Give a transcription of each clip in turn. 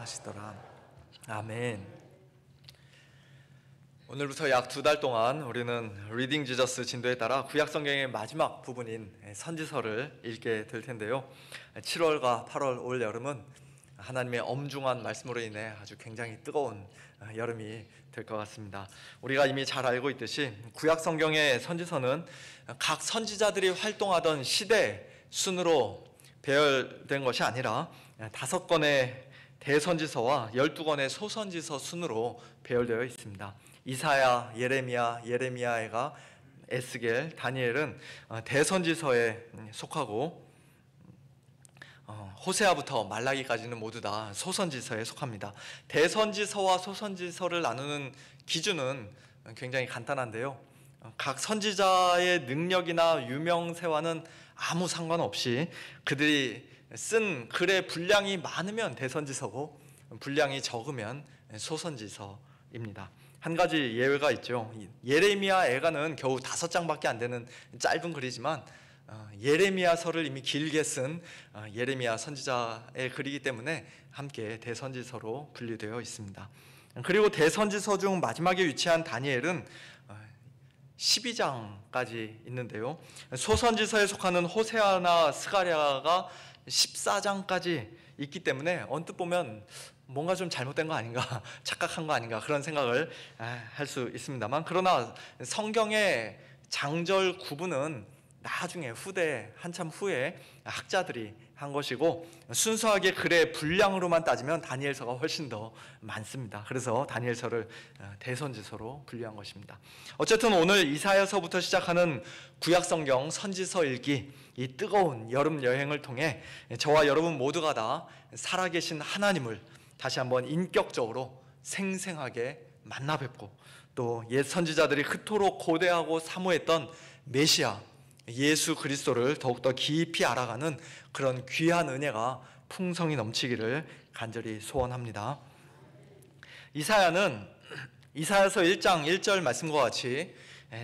하시더라. 아멘. 오늘부터 약 2달 동안 우리는 리딩 지저스 진도에 따라 구약 성경의 마지막 부분인 선지서를 읽게 될 텐데요. 7월과 8월 올 여름은 하나님의 엄중한 말씀으로 인해 아주 굉장히 뜨거운 여름이 될 것 같습니다. 우리가 이미 잘 알고 있듯이 구약 성경의 선지서는 각 선지자들이 활동하던 시대 순으로 배열된 것이 아니라 5권의 대선지서와 12권의 소선지서 순으로 배열되어 있습니다. 이사야, 예레미야가 에스겔, 다니엘은 대선지서에 속하고 호세아부터 말라기까지는 모두 다 소선지서에 속합니다. 대선지서와 소선지서를 나누는 기준은 굉장히 간단한데요. 각 선지자의 능력이나 유명세와는 아무 상관없이 그들이 쓴 글의 분량이 많으면 대선지서고 분량이 적으면 소선지서입니다. 한 가지 예외가 있죠. 예레미야 애가는 겨우 5장밖에 안 되는 짧은 글이지만 예레미야서를 이미 길게 쓴 예레미야 선지자의 글이기 때문에 함께 대선지서로 분류되어 있습니다. 그리고 대선지서 중 마지막에 위치한 다니엘은 12장까지 있는데요. 소선지서에 속하는 호세아나 스가랴가 14장까지 있기 때문에 언뜻 보면 뭔가 좀 잘못된 거 아닌가, 착각한 거 아닌가 그런 생각을 할 수 있습니다만, 그러나 성경의 장절 구분은 나중에 한참 후에 학자들이 한 것이고, 순수하게 글의 분량으로만 따지면 다니엘서가 훨씬 더 많습니다. 그래서 다니엘서를 대선지서로 분류한 것입니다. 어쨌든 오늘 이사야서부터 시작하는 구약성경 선지서 읽기, 이 뜨거운 여름 여행을 통해 저와 여러분 모두가 다 살아계신 하나님을 다시 한번 인격적으로 생생하게 만나 뵙고, 또 옛 선지자들이 그토록 고대하고 사모했던 메시아 예수 그리스도를 더욱더 깊이 알아가는 그런 귀한 은혜가 풍성히 넘치기를 간절히 소원합니다. 이사야는 이사야서 1장 1절 말씀과 같이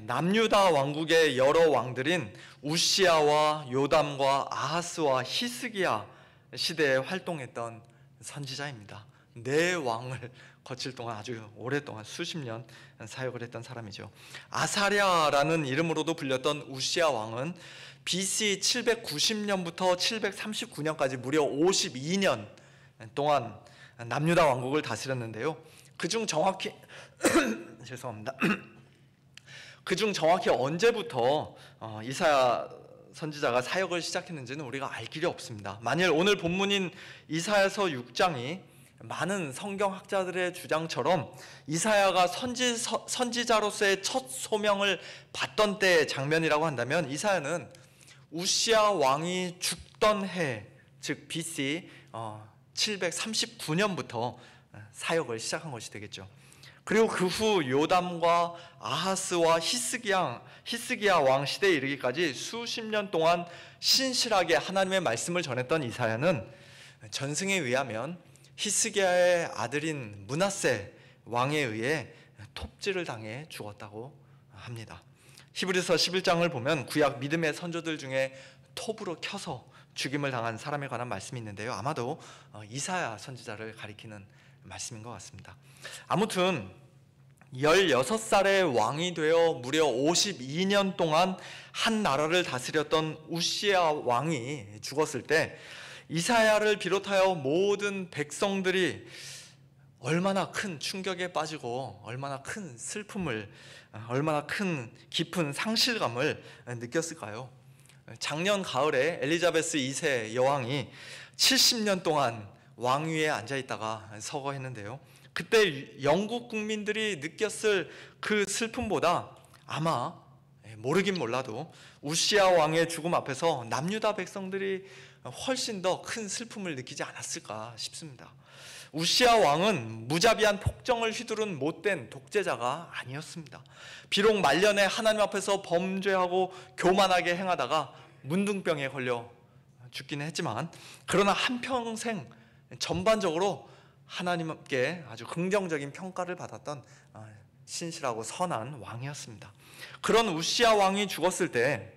남유다 왕국의 여러 왕들인 우시야와 요담과 아하스와 히스기야 시대에 활동했던 선지자입니다. 네 왕을 거칠 동안 아주 오랫동안 수십 년 사역을 했던 사람이죠. 아사랴라는 이름으로도 불렸던 우시야 왕은 BC 790년부터 739년까지 무려 52년 동안 남유다 왕국을 다스렸는데요. 그중 정확히 죄송합니다. 그중 정확히 언제부터 이사야 선지자가 사역을 시작했는지는 우리가 알 길이 없습니다. 만일 오늘 본문인 이사야서 6장이 많은 성경학자들의 주장처럼 이사야가 선지자로서의 첫 소명을 받던 때의 장면이라고 한다면, 이사야는 우시야 왕이 죽던 해, 즉 BC 739년부터 사역을 시작한 것이 되겠죠. 그리고 그 후 요담과 아하스와 히스기야 왕 시대에 이르기까지 수십 년 동안 신실하게 하나님의 말씀을 전했던 이사야는 전승에 의하면 히스기야의 아들인 므낫세 왕에 의해 톱질을 당해 죽었다고 합니다. 히브리서 11장을 보면 구약 믿음의 선조들 중에 톱으로 켜서 죽임을 당한 사람에 관한 말씀이 있는데요. 아마도 이사야 선지자를 가리키는 말씀인 것 같습니다. 아무튼 16살의 왕이 되어 무려 52년 동안 한 나라를 다스렸던 우시야 왕이 죽었을 때 이사야를 비롯하여 모든 백성들이 얼마나 큰 충격에 빠지고 얼마나 큰 슬픔을, 얼마나 큰 깊은 상실감을 느꼈을까요? 작년 가을에 엘리자베스 2세 여왕이 70년 동안 왕위에 앉아있다가 서거했는데요. 그때 영국 국민들이 느꼈을 그 슬픔보다 아마 모르긴 몰라도 우시야 왕의 죽음 앞에서 남유다 백성들이 훨씬 더 큰 슬픔을 느끼지 않았을까 싶습니다. 우시야 왕은 무자비한 폭정을 휘두른 못된 독재자가 아니었습니다. 비록 말년에 하나님 앞에서 범죄하고 교만하게 행하다가 문둥병에 걸려 죽기는 했지만, 그러나 한평생 전반적으로 하나님께 아주 긍정적인 평가를 받았던 신실하고 선한 왕이었습니다. 그런 우시야 왕이 죽었을 때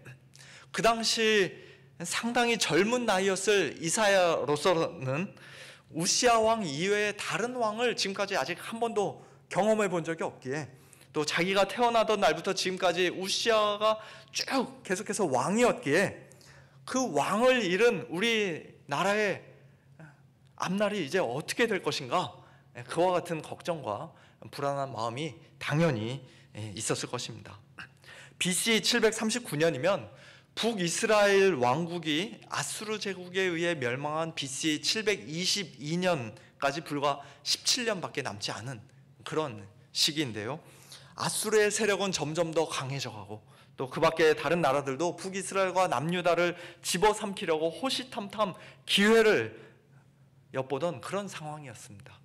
그 당시 상당히 젊은 나이였을 이사야로서는 우시아 왕 이외에 다른 왕을 지금까지 아직 한 번도 경험해 본 적이 없기에, 또 자기가 태어나던 날부터 지금까지 우시아가 쭉 계속해서 왕이었기에 그 왕을 잃은 우리나라의 앞날이 이제 어떻게 될 것인가, 그와 같은 걱정과 불안한 마음이 당연히 있었을 것입니다. BC 739년이면 북이스라엘 왕국이 아수르 제국에 의해 멸망한 BC 722년까지 불과 17년밖에 남지 않은 그런 시기인데요. 아수르의 세력은 점점 더 강해져가고, 또 그 밖에 다른 나라들도 북이스라엘과 남유다를 집어삼키려고 호시탐탐 기회를 엿보던 그런 상황이었습니다.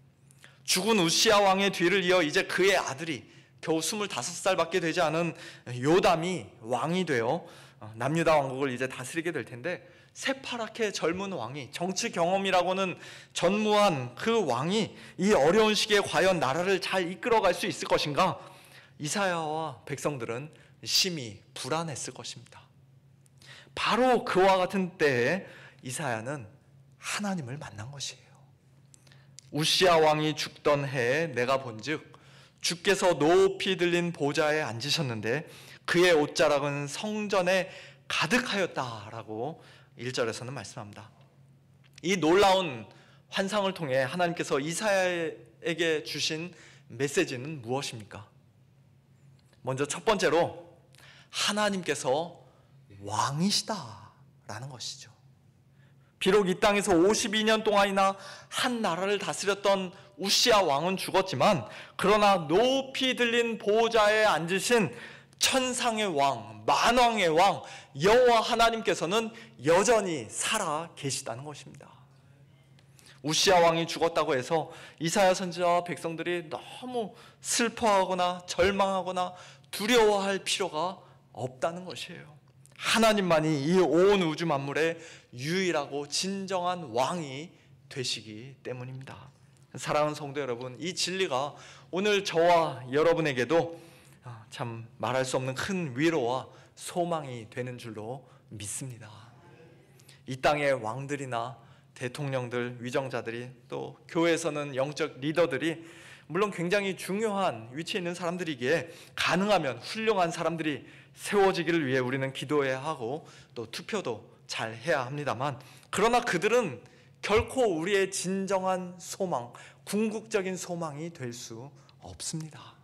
죽은 우시아 왕의 뒤를 이어 이제 그의 아들이 겨우 25살밖에 되지 않은 요담이 왕이 되어 남유다 왕국을 이제 다스리게 될 텐데, 새파랗게 젊은 왕이, 정치 경험이라고는 전무한 그 왕이 이 어려운 시기에 과연 나라를 잘 이끌어갈 수 있을 것인가, 이사야와 백성들은 심히 불안했을 것입니다. 바로 그와 같은 때에 이사야는 하나님을 만난 것이에요. 우시아 왕이 죽던 해에 내가 본즉 주께서 높이 들린 보좌에 앉으셨는데 그의 옷자락은 성전에 가득하였다라고 1절에서는 말씀합니다. 이 놀라운 환상을 통해 하나님께서 이사야에게 주신 메시지는 무엇입니까? 먼저 첫 번째로 하나님께서 왕이시다라는 것이죠. 비록 이 땅에서 52년 동안이나 한 나라를 다스렸던 우시아 왕은 죽었지만, 그러나 높이 들린 보좌에 앉으신 천상의 왕, 만왕의 왕 여호와 하나님께서는 여전히 살아 계시다는 것입니다. 우시아 왕이 죽었다고 해서 이사야 선지자와 백성들이 너무 슬퍼하거나 절망하거나 두려워할 필요가 없다는 것이에요. 하나님만이 이 온 우주 만물의 유일하고 진정한 왕이 되시기 때문입니다. 사랑하는 성도 여러분, 이 진리가 오늘 저와 여러분에게도 참 말할 수 없는 큰 위로와 소망이 되는 줄로 믿습니다. 이 땅의 왕들이나 대통령들, 위정자들이, 또 교회에서는 영적 리더들이 물론 굉장히 중요한 위치에 있는 사람들이기에 가능하면 훌륭한 사람들이 세워지기를 위해 우리는 기도해야 하고 또 투표도 잘 해야 합니다만, 그러나 그들은 결코 우리의 진정한 소망, 궁극적인 소망이 될 수 없습니다.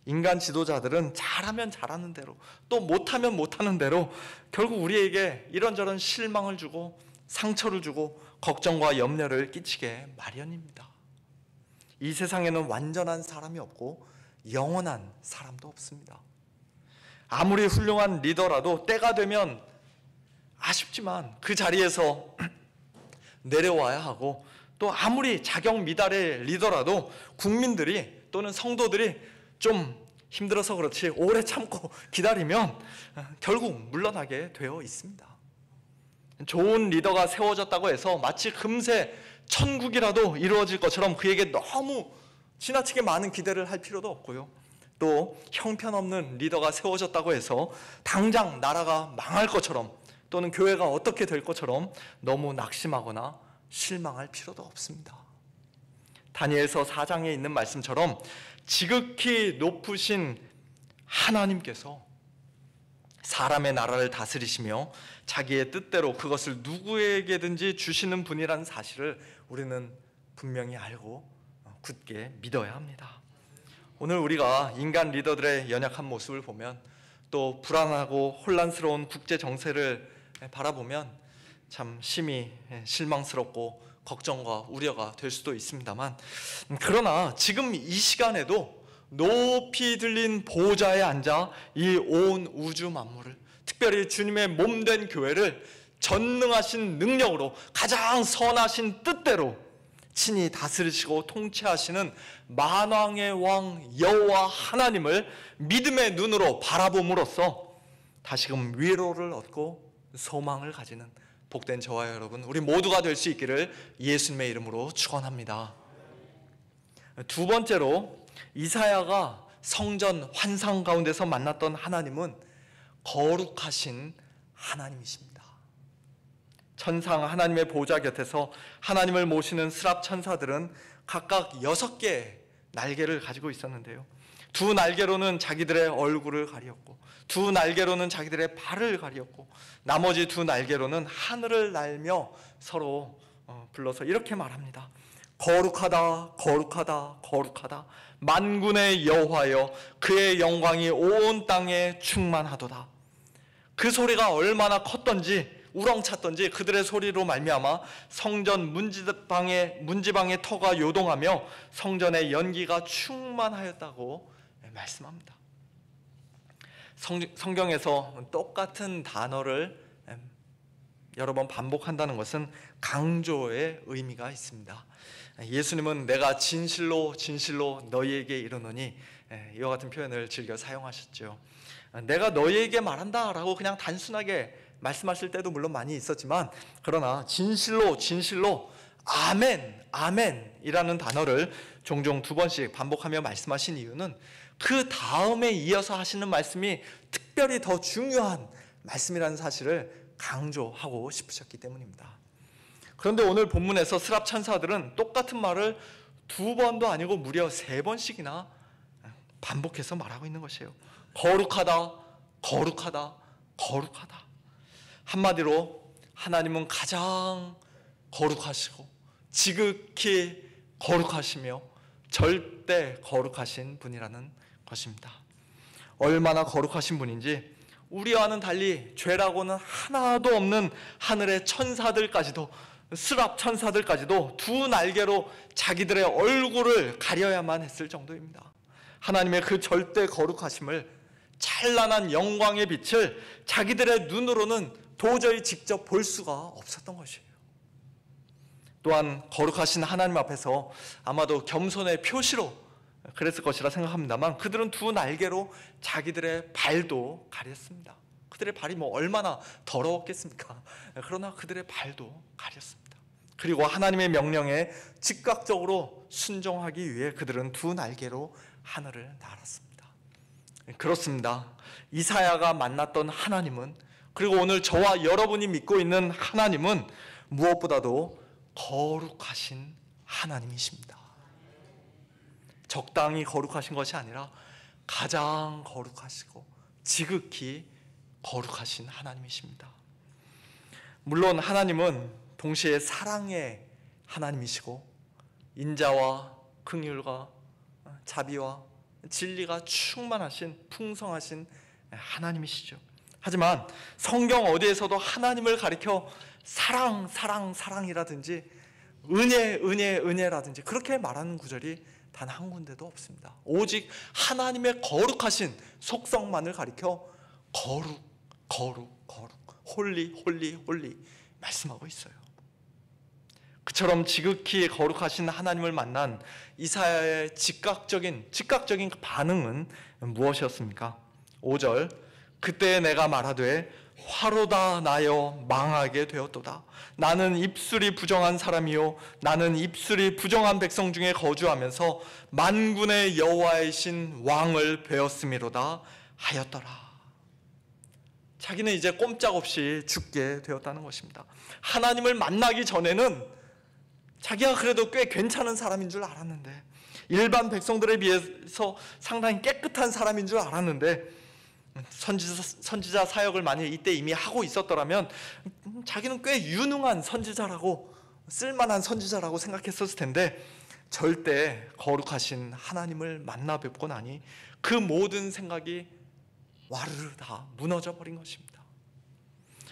인간 지도자들은 잘하면 잘하는 대로, 또 못하면 못하는 대로 결국 우리에게 이런저런 실망을 주고 상처를 주고 걱정과 염려를 끼치게 마련입니다. 이 세상에는 완전한 사람이 없고 영원한 사람도 없습니다. 아무리 훌륭한 리더라도 때가 되면 아쉽지만 그 자리에서 내려와야 하고, 또 아무리 자격 미달의 리더라도 국민들이 또는 성도들이 좀 힘들어서 그렇지 오래 참고 기다리면 결국 물러나게 되어 있습니다. 좋은 리더가 세워졌다고 해서 마치 금세 천국이라도 이루어질 것처럼 그에게 너무 지나치게 많은 기대를 할 필요도 없고요. 또 형편없는 리더가 세워졌다고 해서 당장 나라가 망할 것처럼 또는 교회가 어떻게 될 것처럼 너무 낙심하거나 실망할 필요도 없습니다. 다니엘서 4장에 있는 말씀처럼 지극히 높으신 하나님께서 사람의 나라를 다스리시며 자기의 뜻대로 그것을 누구에게든지 주시는 분이라는 사실을 우리는 분명히 알고 굳게 믿어야 합니다. 오늘 우리가 인간 리더들의 연약한 모습을 보면, 또 불안하고 혼란스러운 국제 정세를 바라보면 참 심히 실망스럽고 걱정과 우려가 될 수도 있습니다만, 그러나 지금 이 시간에도 높이 들린 보좌에 앉아 이 온 우주 만물을, 특별히 주님의 몸된 교회를 전능하신 능력으로 가장 선하신 뜻대로 친히 다스리시고 통치하시는 만왕의 왕 여호와 하나님을 믿음의 눈으로 바라봄으로써 다시금 위로를 얻고 소망을 가지는 복된 저와 여러분, 우리 모두가 될 수 있기를 예수님의 이름으로 축원합니다. 두 번째로 이사야가 성전 환상 가운데서 만났던 하나님은 거룩하신 하나님이십니다. 천상 하나님의 보좌 곁에서 하나님을 모시는 스랍 천사들은 각각 6개의 날개를 가지고 있었는데요. 2 날개로는 자기들의 얼굴을 가리었고, 2 날개로는 자기들의 발을 가리었고, 나머지 2 날개로는 하늘을 날며 서로 불러서 이렇게 말합니다. 거룩하다, 거룩하다, 거룩하다. 만군의 여호와여, 그의 영광이 온 땅에 충만하도다. 그 소리가 얼마나 컸던지, 우렁찼던지 그들의 소리로 말미암아 성전 문지방의 터가 요동하며 성전의 연기가 충만하였다고 말씀합니다. 성경에서 똑같은 단어를 여러 번 반복한다는 것은 강조의 의미가 있습니다. 예수님은 내가 진실로 진실로 너희에게 이르노니, 이와 같은 표현을 즐겨 사용하셨죠. 내가 너희에게 말한다 라고 그냥 단순하게 말씀하실 때도 물론 많이 있었지만, 그러나 진실로 진실로 아멘 아멘 이라는 단어를 종종 2번씩 반복하며 말씀하신 이유는 그 다음에 이어서 하시는 말씀이 특별히 더 중요한 말씀이라는 사실을 강조하고 싶으셨기 때문입니다. 그런데 오늘 본문에서 스랍 천사들은 똑같은 말을 2번도 아니고 무려 3번씩이나 반복해서 말하고 있는 것이에요. 거룩하다, 거룩하다, 거룩하다. 한마디로 하나님은 가장 거룩하시고 지극히 거룩하시며 절대 거룩하신 분이라는 것입니다. 얼마나 거룩하신 분인지 우리와는 달리 죄라고는 하나도 없는 하늘의 천사들까지도, 스랍 천사들까지도 2 날개로 자기들의 얼굴을 가려야만 했을 정도입니다. 하나님의 그 절대 거룩하심을, 찬란한 영광의 빛을 자기들의 눈으로는 도저히 직접 볼 수가 없었던 것이에요. 또한 거룩하신 하나님 앞에서 아마도 겸손의 표시로 그랬을 것이라 생각합니다만, 그들은 2 날개로 자기들의 발도 가렸습니다. 그들의 발이 얼마나 더러웠겠습니까? 그러나 그들의 발도 가렸습니다. 그리고 하나님의 명령에 즉각적으로 순종하기 위해 그들은 2 날개로 하늘을 날았습니다. 그렇습니다. 이사야가 만났던 하나님은, 그리고 오늘 저와 여러분이 믿고 있는 하나님은 무엇보다도 거룩하신 하나님이십니다. 적당히 거룩하신 것이 아니라 가장 거룩하시고 지극히 거룩하신 하나님이십니다. 물론 하나님은 동시에 사랑의 하나님이시고 인자와 긍휼과 자비와 진리가 충만하신 풍성하신 하나님이시죠. 하지만 성경 어디에서도 하나님을 가리켜 사랑, 사랑, 사랑이라든지 은혜, 은혜, 은혜라든지 그렇게 말하는 구절이 단 한 군데도 없습니다. 오직 하나님의 거룩하신 속성만을 가리켜 거룩, 거룩, 거룩, 홀리, 홀리, 홀리 말씀하고 있어요. 그처럼 지극히 거룩하신 하나님을 만난 이사야의 즉각적인 반응은 무엇이었습니까? 5절, 그때 내가 말하되 화로다 나여 망하게 되었도다. 나는 입술이 부정한 사람이요 나는 입술이 부정한 백성 중에 거주하면서 만군의 여호와이신 왕을 배웠음이로다 하였더라. 자기는 이제 꼼짝없이 죽게 되었다는 것입니다. 하나님을 만나기 전에는 자기가 그래도 꽤 괜찮은 사람인 줄 알았는데, 일반 백성들에 비해서 상당히 깨끗한 사람인 줄 알았는데, 선지자 사역을 만약 이때 이미 하고 있었더라면 자기는 꽤 유능한 선지자라고, 쓸만한 선지자라고 생각했었을 텐데, 절대 거룩하신 하나님을 만나 뵙고 나니 그 모든 생각이 와르르 다 무너져 버린 것입니다.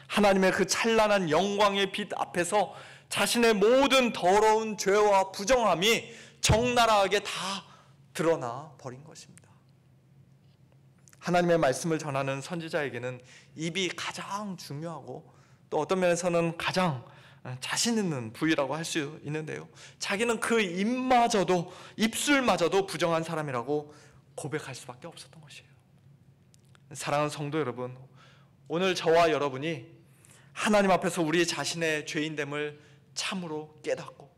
하나님의 그 찬란한 영광의 빛 앞에서 자신의 모든 더러운 죄와 부정함이 적나라하게 다 드러나 버린 것입니다. 하나님의 말씀을 전하는 선지자에게는 입이 가장 중요하고 또 어떤 면에서는 가장 자신 있는 부위라고 할 수 있는데요, 자기는 그 입마저도, 입술마저도 부정한 사람이라고 고백할 수밖에 없었던 것이에요. 사랑하는 성도 여러분, 오늘 저와 여러분이 하나님 앞에서 우리 자신의 죄인됨을 참으로 깨닫고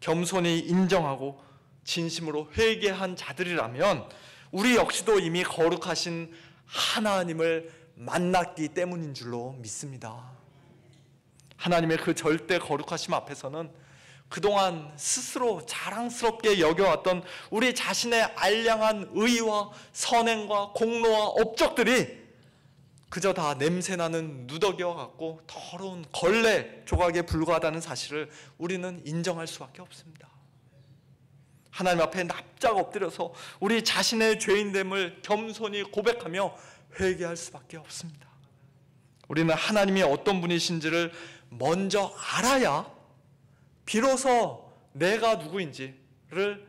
겸손히 인정하고 진심으로 회개한 자들이라면 우리 역시도 이미 거룩하신 하나님을 만났기 때문인 줄로 믿습니다. 하나님의 그 절대 거룩하심 앞에서는 그동안 스스로 자랑스럽게 여겨왔던 우리 자신의 알량한 의와 선행과 공로와 업적들이 그저 다 냄새나는 누더기와 같고 더러운 걸레 조각에 불과하다는 사실을 우리는 인정할 수밖에 없습니다. 하나님 앞에 납작 엎드려서 우리 자신의 죄인됨을 겸손히 고백하며 회개할 수밖에 없습니다. 우리는 하나님이 어떤 분이신지를 먼저 알아야 비로소 내가 누구인지를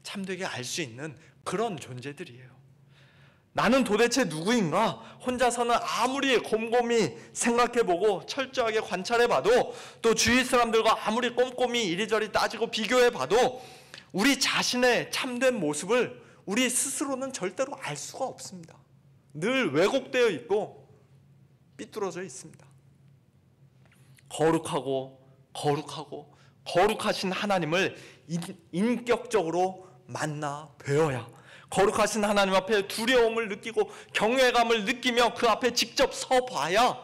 참되게 알 수 있는 그런 존재들이에요. 나는 도대체 누구인가? 혼자서는 아무리 곰곰이 생각해보고 철저하게 관찰해봐도, 또 주위 사람들과 아무리 꼼꼼히 이리저리 따지고 비교해봐도 우리 자신의 참된 모습을 우리 스스로는 절대로 알 수가 없습니다. 늘 왜곡되어 있고 삐뚤어져 있습니다. 거룩하신 하나님을 인격적으로 만나 뵈어야, 거룩하신 하나님 앞에 두려움을 느끼고 경외감을 느끼며 그 앞에 직접 서봐야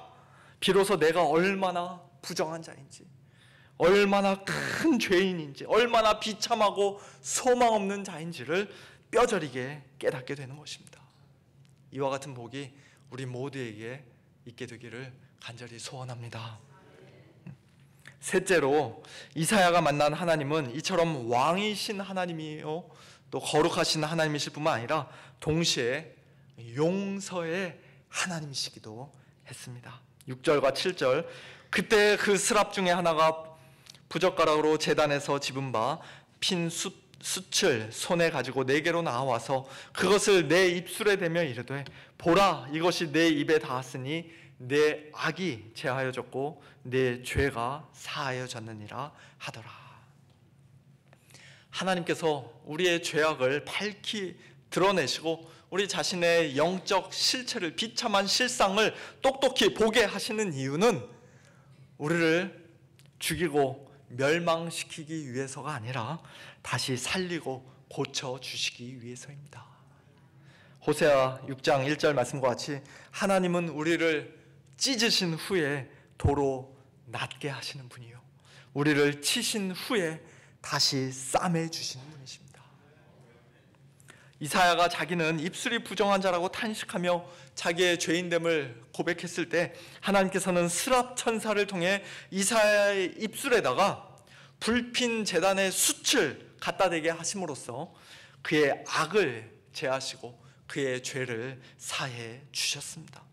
비로소 내가 얼마나 부정한 자인지, 얼마나 큰 죄인인지, 얼마나 비참하고 소망 없는 자인지를 뼈저리게 깨닫게 되는 것입니다. 이와 같은 복이 우리 모두에게 있게 되기를 간절히 소원합니다. 셋째로, 이사야가 만난 하나님은 이처럼 왕이신 하나님이요, 또 거룩하신 하나님이실 뿐만 아니라 동시에 용서의 하나님이시기도 했습니다. 6절과 7절, 그때 그 스랍 중에 하나가 부젓가락으로 제단에서 집은 바 핀 숯을 손에 가지고 내게로 나와서 그것을 내 입술에 대며 이르되, 보라, 이것이 내 입에 닿았으니 내 악이 제하여졌고 내 죄가 사하여졌느니라 하더라. 하나님께서 우리의 죄악을 밝히 드러내시고 우리 자신의 영적 실체를, 비참한 실상을 똑똑히 보게 하시는 이유는 우리를 죽이고 멸망시키기 위해서가 아니라 다시 살리고 고쳐주시기 위해서입니다. 호세아 6장 1절 말씀과 같이 하나님은 우리를 찢으신 후에 도로 낫게 하시는 분이요, 우리를 치신 후에 다시 싸매 주시는 분이십니다. 이사야가 자기는 입술이 부정한 자라고 탄식하며 자기의 죄인됨을 고백했을 때 하나님께서는 스랍 천사를 통해 이사야의 입술에다가 불핀 제단의 숯을 갖다 대게 하심으로써 그의 악을 제하시고 그의 죄를 사해 주셨습니다.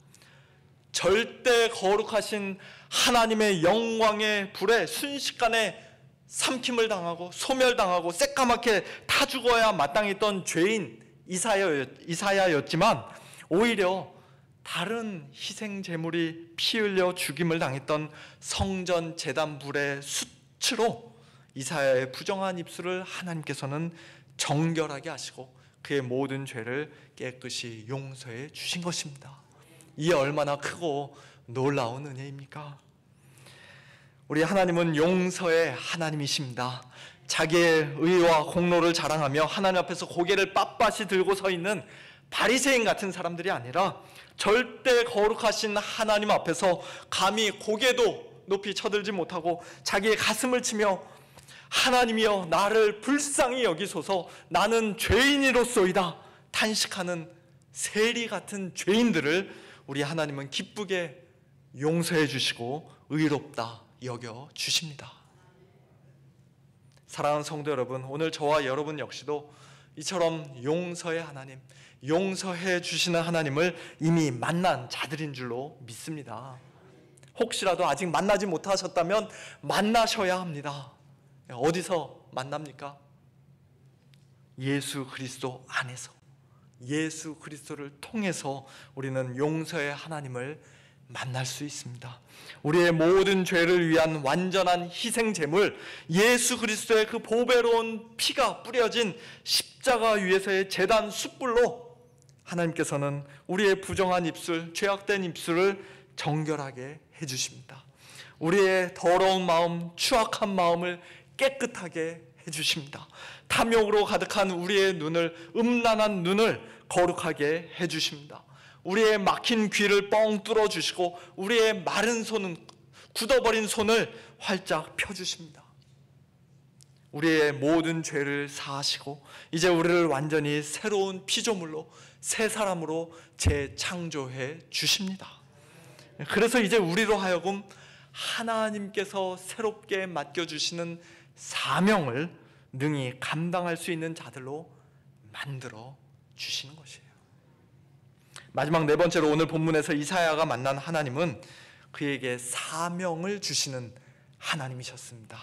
절대 거룩하신 하나님의 영광의 불에 순식간에 삼킴을 당하고 소멸당하고 새까맣게 타 죽어야 마땅했던 죄인 이사야였지만 오히려 다른 희생 제물이 피 흘려 죽임을 당했던 성전 제단 불의 숯으로 이사야의 부정한 입술을 하나님께서는 정결하게 하시고 그의 모든 죄를 깨끗이 용서해 주신 것입니다. 이게 얼마나 크고 놀라운 은혜입니까? 우리 하나님은 용서의 하나님이십니다. 자기의 의와 공로를 자랑하며 하나님 앞에서 고개를 빳빳이 들고 서 있는 바리새인 같은 사람들이 아니라 절대 거룩하신 하나님 앞에서 감히 고개도 높이 쳐들지 못하고 자기의 가슴을 치며 하나님이여 나를 불쌍히 여기소서, 나는 죄인이로소이다 탄식하는 세리 같은 죄인들을 우리 하나님은 기쁘게 용서해 주시고 의롭다 여겨 주십니다. 사랑하는 성도 여러분, 오늘 저와 여러분 역시도 이처럼 용서의 하나님, 용서해 주시는 하나님을 이미 만난 자들인 줄로 믿습니다. 혹시라도 아직 만나지 못하셨다면 만나셔야 합니다. 어디서 만납니까? 예수 그리스도 안에서, 예수 그리스도를 통해서 우리는 용서의 하나님을 만날 수 있습니다. 우리의 모든 죄를 위한 완전한 희생 제물, 예수 그리스도의 그 보배로운 피가 뿌려진 십자가 위에서의 제단 숯불로 하나님께서는 우리의 부정한 입술, 죄악된 입술을 정결하게 해주십니다. 우리의 더러운 마음, 추악한 마음을 깨끗하게 해주십니다. 탐욕으로 가득한 우리의 눈을, 음란한 눈을 거룩하게 해주십니다. 우리의 막힌 귀를 뻥 뚫어주시고 우리의 마른 손은 굳어버린 손을 활짝 펴주십니다. 우리의 모든 죄를 사하시고 이제 우리를 완전히 새로운 피조물로, 새 사람으로 재창조해 주십니다. 그래서 이제 우리로 하여금 하나님께서 새롭게 맡겨주시는 사명을 능히 감당할 수 있는 자들로 만들어 주시는 것이에요. 마지막 네 번째로 오늘 본문에서 이사야가 만난 하나님은 그에게 사명을 주시는 하나님이셨습니다.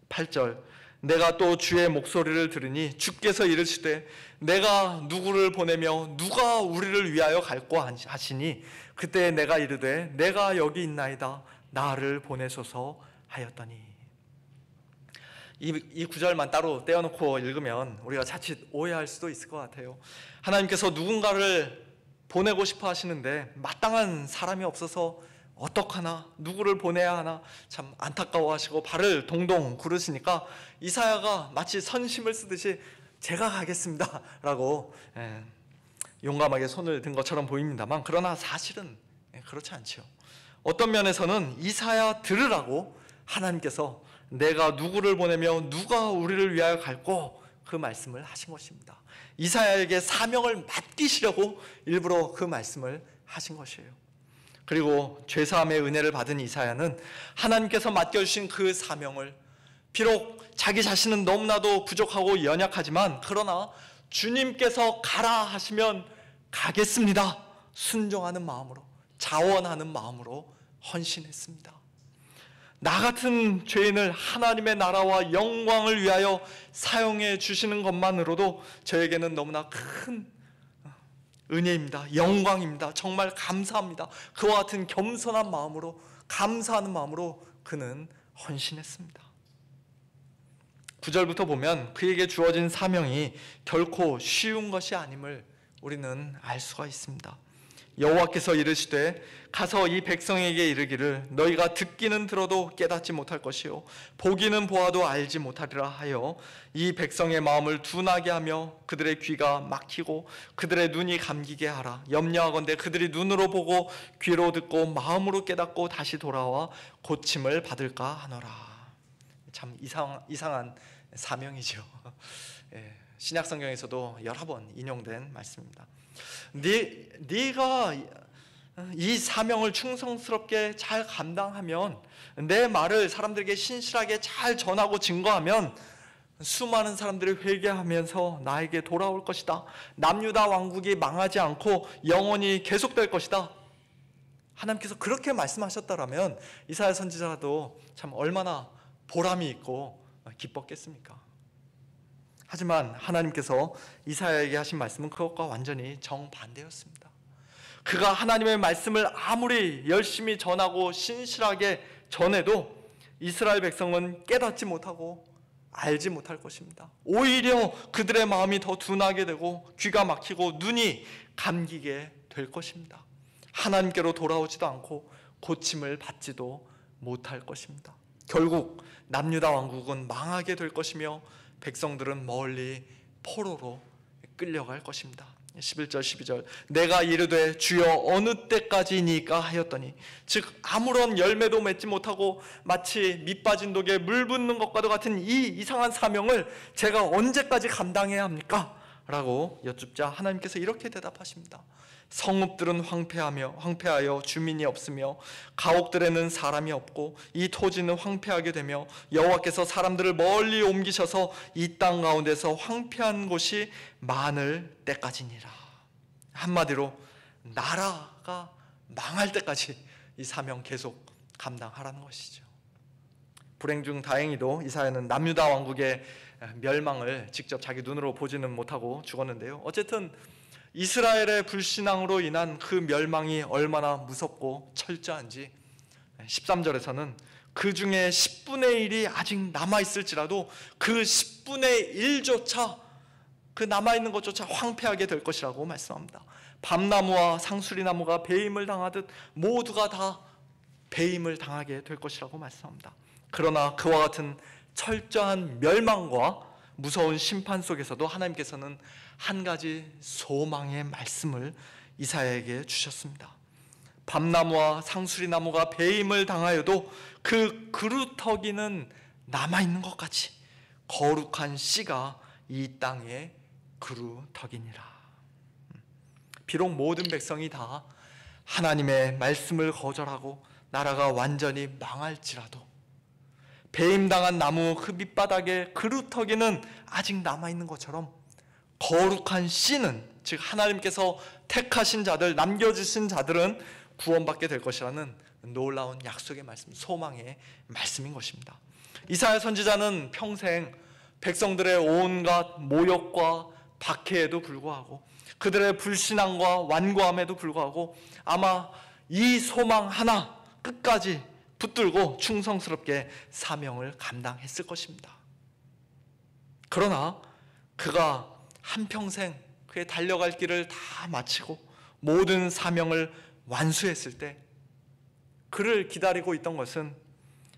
8절, 내가 또 주의 목소리를 들으니 주께서 이르시되 내가 누구를 보내며 누가 우리를 위하여 갈꼬 하시니 그때 내가 이르되 내가 여기 있나이다 나를 보내소서 하였더니. 이 구절만 따로 떼어놓고 읽으면 우리가 자칫 오해할 수도 있을 것 같아요. 하나님께서 누군가를 보내고 싶어 하시는데 마땅한 사람이 없어서 어떡하나, 누구를 보내야 하나 참 안타까워하시고 발을 동동 구르시니까 이사야가 마치 선심을 쓰듯이 제가 가겠습니다 라고 용감하게 손을 든 것처럼 보입니다만, 그러나 사실은 그렇지 않죠. 어떤 면에서는 이사야 들으라고 하나님께서 내가 누구를 보내며 누가 우리를 위하여 갈꼬 그 말씀을 하신 것입니다. 이사야에게 사명을 맡기시려고 일부러 그 말씀을 하신 것이에요. 그리고 죄사함의 은혜를 받은 이사야는 하나님께서 맡겨주신 그 사명을, 비록 자기 자신은 너무나도 부족하고 연약하지만 그러나 주님께서 가라 하시면 가겠습니다, 순종하는 마음으로, 자원하는 마음으로 헌신했습니다. 나 같은 죄인을 하나님의 나라와 영광을 위하여 사용해 주시는 것만으로도 저에게는 너무나 큰 은혜입니다. 영광입니다. 정말 감사합니다. 그와 같은 겸손한 마음으로, 감사하는 마음으로 그는 헌신했습니다. 9절부터 보면 그에게 주어진 사명이 결코 쉬운 것이 아님을 우리는 알 수가 있습니다. 여호와께서 이르시되 가서 이 백성에게 이르기를 너희가 듣기는 들어도 깨닫지 못할 것이요 보기는 보아도 알지 못하리라 하여 이 백성의 마음을 둔하게 하며 그들의 귀가 막히고 그들의 눈이 감기게 하라. 염려하건대 그들이 눈으로 보고 귀로 듣고 마음으로 깨닫고 다시 돌아와 고침을 받을까 하노라. 참 이상한 사명이죠. 신약 성경에서도 여러 번 인용된 말씀입니다. 네가 이 사명을 충성스럽게 잘 감당하면, 내 말을 사람들에게 신실하게 잘 전하고 증거하면 수많은 사람들이 회개하면서 나에게 돌아올 것이다. 남유다 왕국이 망하지 않고 영원히 계속될 것이다. 하나님께서 그렇게 말씀하셨다라면 이사야 선지자도 참 얼마나 보람이 있고 기뻤겠습니까? 하지만 하나님께서 이사야에게 하신 말씀은 그것과 완전히 정반대였습니다. 그가 하나님의 말씀을 아무리 열심히 전하고 신실하게 전해도 이스라엘 백성은 깨닫지 못하고 알지 못할 것입니다. 오히려 그들의 마음이 더 둔하게 되고 귀가 막히고 눈이 감기게 될 것입니다. 하나님께로 돌아오지도 않고 고침을 받지도 못할 것입니다. 결국 남유다 왕국은 망하게 될 것이며 백성들은 멀리 포로로 끌려갈 것입니다. 11절 12절 내가 이르되 주여 어느 때까지니까 하였더니, 즉 아무런 열매도 맺지 못하고 마치 밑 빠진 독에 물 붓는 것과도 같은 이 이상한 사명을 제가 언제까지 감당해야 합니까? 라고 여쭙자 하나님께서 이렇게 대답하십니다. 성읍들은 황폐하여 주민이 없으며 가옥들에는 사람이 없고 이 토지는 황폐하게 되며 여호와께서 사람들을 멀리 옮기셔서 이 땅 가운데서 황폐한 곳이 많을 때까지니라. 한마디로 나라가 망할 때까지 이 사명 계속 감당하라는 것이죠. 불행 중 다행히도 이사야는 남유다 왕국의 멸망을 직접 자기 눈으로 보지는 못하고 죽었는데요. 어쨌든 이스라엘의 불신앙으로 인한 그 멸망이 얼마나 무섭고 철저한지 13절에서는 그 중에 10분의 1이 아직 남아있을지라도 그 10분의 1조차, 그 남아있는 것조차 황폐하게 될 것이라고 말씀합니다. 밤나무와 상수리나무가 배임을 당하듯 모두가 다 배임을 당하게 될 것이라고 말씀합니다. 그러나 그와 같은 철저한 멸망과 무서운 심판 속에서도 하나님께서는 한 가지 소망의 말씀을 이사야에게 주셨습니다. 밤나무와 상수리나무가 배임을 당하여도 그 그루터기는 남아있는 것 같이 거룩한 씨가 이 땅에 그루터기니라. 비록 모든 백성이 다 하나님의 말씀을 거절하고 나라가 완전히 망할지라도 배임당한 나무 그 밑바닥에 그루터기는 아직 남아있는 것처럼 거룩한 씨는, 즉 하나님께서 택하신 자들, 남겨주신 자들은 구원받게 될 것이라는 놀라운 약속의 말씀, 소망의 말씀인 것입니다. 이사야 선지자는 평생 백성들의 온갖 모욕과 박해에도 불구하고 그들의 불신앙과 완고함에도 불구하고 아마 이 소망 하나 끝까지 붙들고 충성스럽게 사명을 감당했을 것입니다. 그러나 그가 한평생 그의 달려갈 길을 다 마치고 모든 사명을 완수했을 때 그를 기다리고 있던 것은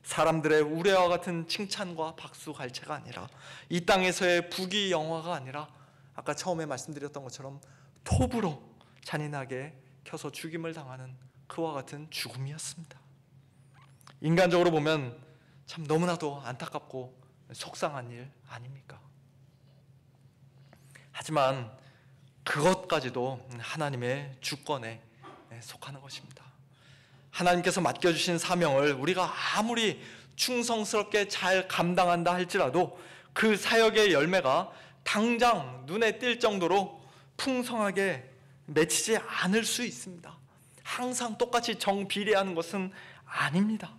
사람들의 우레와 같은 칭찬과 박수 갈채가 아니라, 이 땅에서의 부귀영화가 아니라 아까 처음에 말씀드렸던 것처럼 톱으로 잔인하게 켜서 죽임을 당하는 그와 같은 죽음이었습니다. 인간적으로 보면 참 너무나도 안타깝고 속상한 일 아닙니까? 하지만 그것까지도 하나님의 주권에 속하는 것입니다. 하나님께서 맡겨주신 사명을 우리가 아무리 충성스럽게 잘 감당한다 할지라도 그 사역의 열매가 당장 눈에 띌 정도로 풍성하게 맺히지 않을 수 있습니다. 항상 똑같이 정비례하는 것은 아닙니다.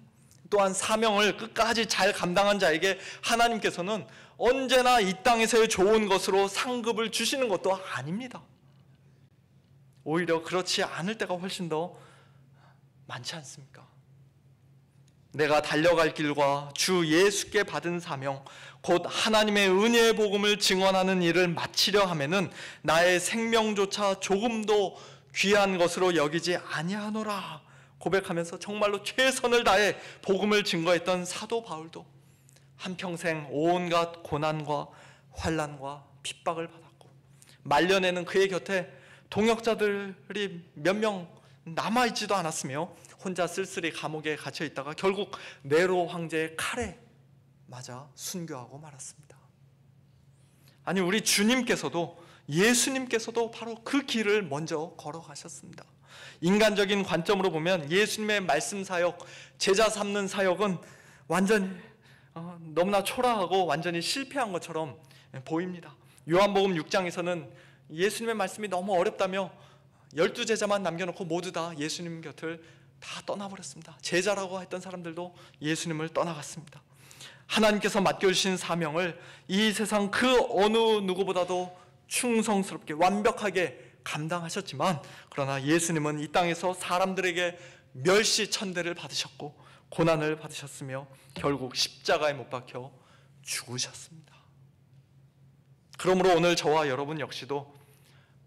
또한 사명을 끝까지 잘 감당한 자에게 하나님께서는 언제나 이 땅에서의 좋은 것으로 상급을 주시는 것도 아닙니다. 오히려 그렇지 않을 때가 훨씬 더 많지 않습니까? 내가 달려갈 길과 주 예수께 받은 사명, 곧 하나님의 은혜의 복음을 증언하는 일을 마치려 하면은 나의 생명조차 조금도 귀한 것으로 여기지 아니하노라 고백하면서 정말로 최선을 다해 복음을 증거했던 사도 바울도 한평생 온갖 고난과 환난과 핍박을 받았고 말년에는 그의 곁에 동역자들이 몇 명 남아있지도 않았으며 혼자 쓸쓸히 감옥에 갇혀 있다가 결국 네로 황제의 칼에 맞아 순교하고 말았습니다. 아니, 우리 주님께서도, 예수님께서도 바로 그 길을 먼저 걸어가셨습니다. 인간적인 관점으로 보면 예수님의 말씀 사역, 제자 삼는 사역은 완전히 너무나 초라하고 완전히 실패한 것처럼 보입니다. 요한복음 6장에서는 예수님의 말씀이 너무 어렵다며 12제자만 남겨놓고 모두 다 예수님 곁을 다 떠나버렸습니다. 제자라고 했던 사람들도 예수님을 떠나갔습니다. 하나님께서 맡겨주신 사명을 이 세상 그 어느 누구보다도 충성스럽게 완벽하게 감당하셨지만, 그러나 예수님은 이 땅에서 사람들에게 멸시천대를 받으셨고 고난을 받으셨으며 결국 십자가에 못 박혀 죽으셨습니다. 그러므로 오늘 저와 여러분 역시도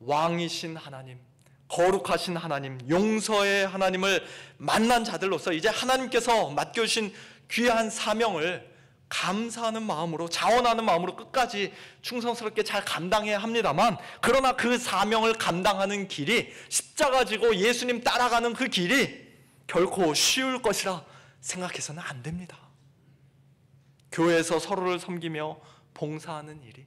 왕이신 하나님, 거룩하신 하나님, 용서의 하나님을 만난 자들로서 이제 하나님께서 맡겨주신 귀한 사명을 감사하는 마음으로, 자원하는 마음으로 끝까지 충성스럽게 잘 감당해야 합니다만, 그러나 그 사명을 감당하는 길이, 십자가 지고 예수님 따라가는 그 길이 결코 쉬울 것이라 생각해서는 안 됩니다. 교회에서 서로를 섬기며 봉사하는 일이,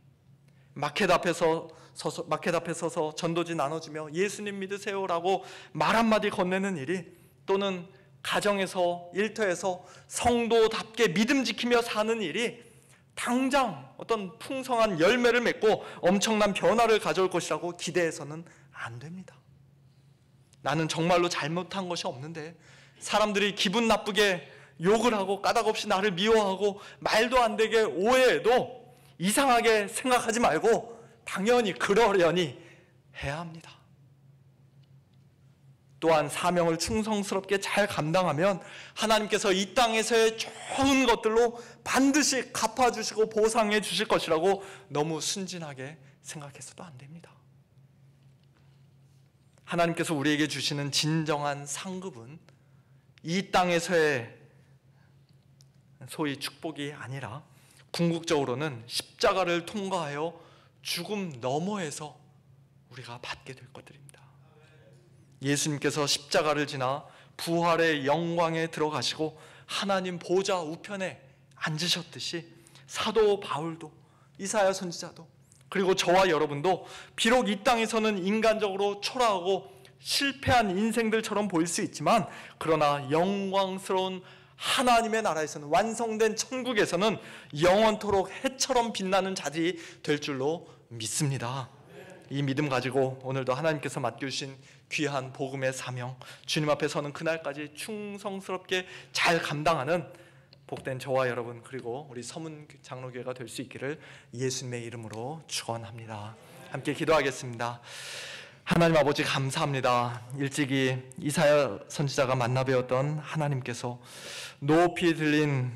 마켓 앞에 서서 전도지 나눠주며 예수님 믿으세요라고 말 한마디 건네는 일이, 또는 가정에서, 일터에서 성도답게 믿음 지키며 사는 일이 당장 어떤 풍성한 열매를 맺고 엄청난 변화를 가져올 것이라고 기대해서는 안 됩니다. 나는 정말로 잘못한 것이 없는데 사람들이 기분 나쁘게 욕을 하고 까닭없이 나를 미워하고 말도 안 되게 오해해도 이상하게 생각하지 말고 당연히 그러려니 해야 합니다. 또한 사명을 충성스럽게 잘 감당하면 하나님께서 이 땅에서의 좋은 것들로 반드시 갚아주시고 보상해 주실 것이라고 너무 순진하게 생각해서도 안 됩니다. 하나님께서 우리에게 주시는 진정한 상급은 이 땅에서의 소위 축복이 아니라 궁극적으로는 십자가를 통과하여 죽음 너머에서 우리가 받게 될 것들입니다. 예수님께서 십자가를 지나 부활의 영광에 들어가시고 하나님 보좌 우편에 앉으셨듯이 사도 바울도, 이사야 선지자도, 그리고 저와 여러분도 비록 이 땅에서는 인간적으로 초라하고 실패한 인생들처럼 보일 수 있지만, 그러나 영광스러운 하나님의 나라에서는, 완성된 천국에서는 영원토록 해처럼 빛나는 자들이 될 줄로 믿습니다. 이 믿음 가지고 오늘도 하나님께서 맡겨주신 귀한 복음의 사명, 주님 앞에 서는 그날까지 충성스럽게 잘 감당하는 복된 저와 여러분, 그리고 우리 서문 장로교회가 될 수 있기를 예수님의 이름으로 축원합니다. 함께 기도하겠습니다. 하나님 아버지, 감사합니다. 일찍이 이사야 선지자가 만나 배웠던 하나님께서 높이 들린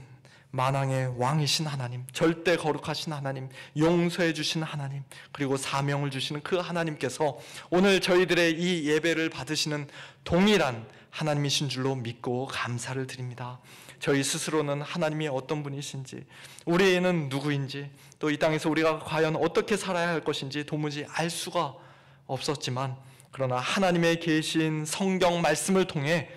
만왕의 왕이신 하나님, 절대 거룩하신 하나님, 용서해 주신 하나님, 그리고 사명을 주시는 그 하나님께서 오늘 저희들의 이 예배를 받으시는 동일한 하나님이신 줄로 믿고 감사를 드립니다. 저희 스스로는 하나님이 어떤 분이신지, 우리는 누구인지, 또 이 땅에서 우리가 과연 어떻게 살아야 할 것인지 도무지 알 수가 없었지만, 그러나 하나님의 계신 성경 말씀을 통해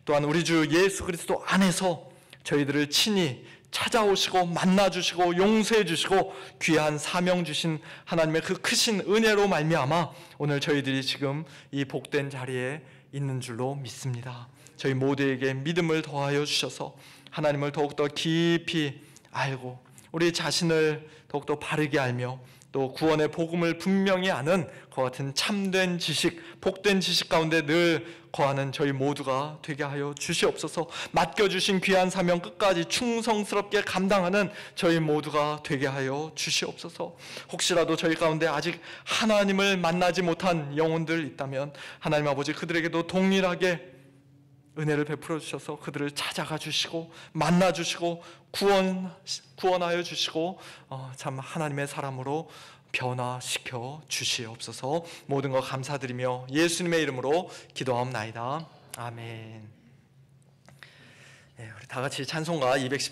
또한 우리 주 예수 그리스도 안에서 저희들을 친히 찾아오시고 만나주시고 용서해 주시고 귀한 사명 주신 하나님의 그 크신 은혜로 말미암아 오늘 저희들이 지금 이 복된 자리에 있는 줄로 믿습니다. 저희 모두에게 믿음을 더하여 주셔서 하나님을 더욱더 깊이 알고 우리 자신을 더욱더 바르게 알며 또 구원의 복음을 분명히 아는 그와 같은 참된 지식, 복된 지식 가운데 늘 거하는 저희 모두가 되게 하여 주시옵소서. 맡겨주신 귀한 사명 끝까지 충성스럽게 감당하는 저희 모두가 되게 하여 주시옵소서. 혹시라도 저희 가운데 아직 하나님을 만나지 못한 영혼들 있다면 하나님 아버지, 그들에게도 동일하게 은혜를 베풀어 주셔서 그들을 찾아가 주시고 만나 주시고 구원하여 주시고 참 하나님의 사람으로 변화시켜 주시옵소서. 모든 것 감사드리며 예수님의 이름으로 기도하옵나이다. 아멘. 우리 다 같이 찬송가 214